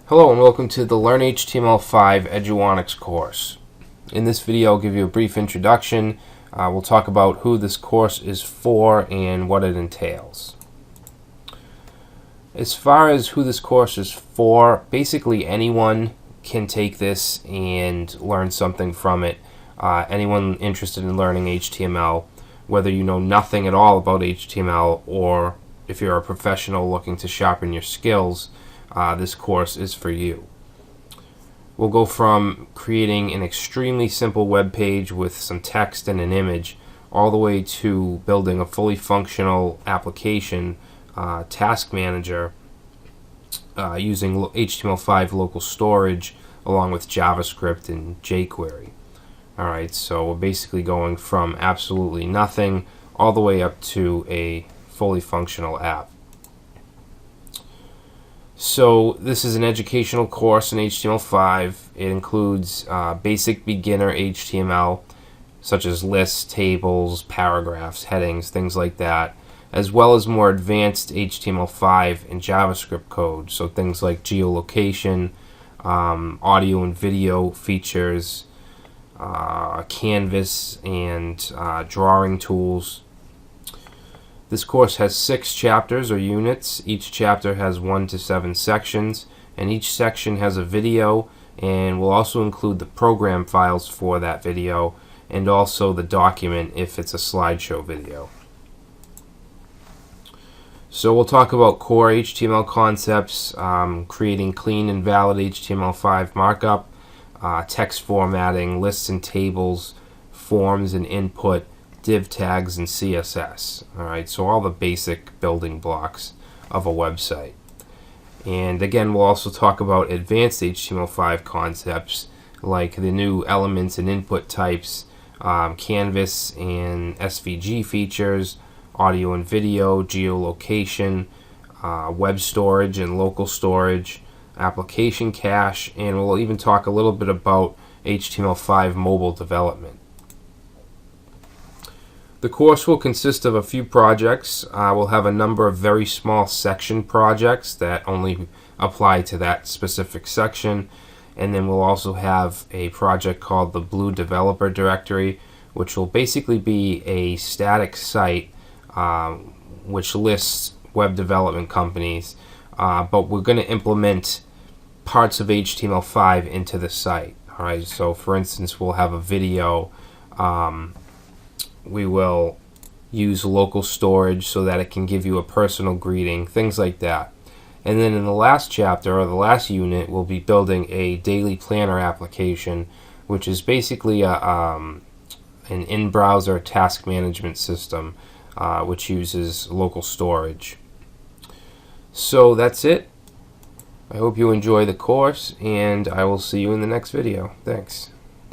Hello and welcome to the Learn HTML5 Eduonix course. In this video I'll give you a brief introduction. We'll talk about who this course is for and what it entails. As far as who this course is for, basically anyone can take this and learn something from it. Anyone interested in learning HTML, whether you know nothing at all about HTML or if you're a professional looking to sharpen your skills, this course is for you. We'll go from creating an extremely simple web page with some text and an image all the way to building a fully functional application task manager using HTML5 local storage along with JavaScript and jQuery. Alright, so we're basically going from absolutely nothing all the way up to a fully functional app. So this is an educational course in HTML5. It includes basic beginner HTML, such as lists, tables, paragraphs, headings, things like that, as well as more advanced HTML5 and JavaScript code, so things like geolocation, audio and video features, canvas, and drawing tools. This course has 6 chapters or units. Each chapter has 1 to 7 sections, and each section has a video, and will also include the program files for that video and also the document if it's a slideshow video. So we'll talk about core HTML concepts, creating clean and valid HTML5 markup, text formatting, lists and tables, forms and input, div tags, and CSS. Alright, so all the basic building blocks of a website. And again, we'll also talk about advanced HTML5 concepts like the new elements and input types, canvas and SVG features, audio and video, geolocation, web storage and local storage, application cache, and we'll even talk a little bit about HTML5 mobile development. The course will consist of a few projects. We'll have a number of very small section projects that only apply to that specific section, and then we'll also have a project called the Blue Developer Directory, which will basically be a static site which lists web development companies, but we're going to implement parts of HTML5 into the site. Alright, so for instance, we'll have a video. We will use local storage so that it can give you a personal greeting, things like that. And then in the last chapter, or the last unit, we'll be building a daily planner application, which is basically an in-browser task management system which uses local storage. So that's it. I hope you enjoy the course, and I will see you in the next video. Thanks.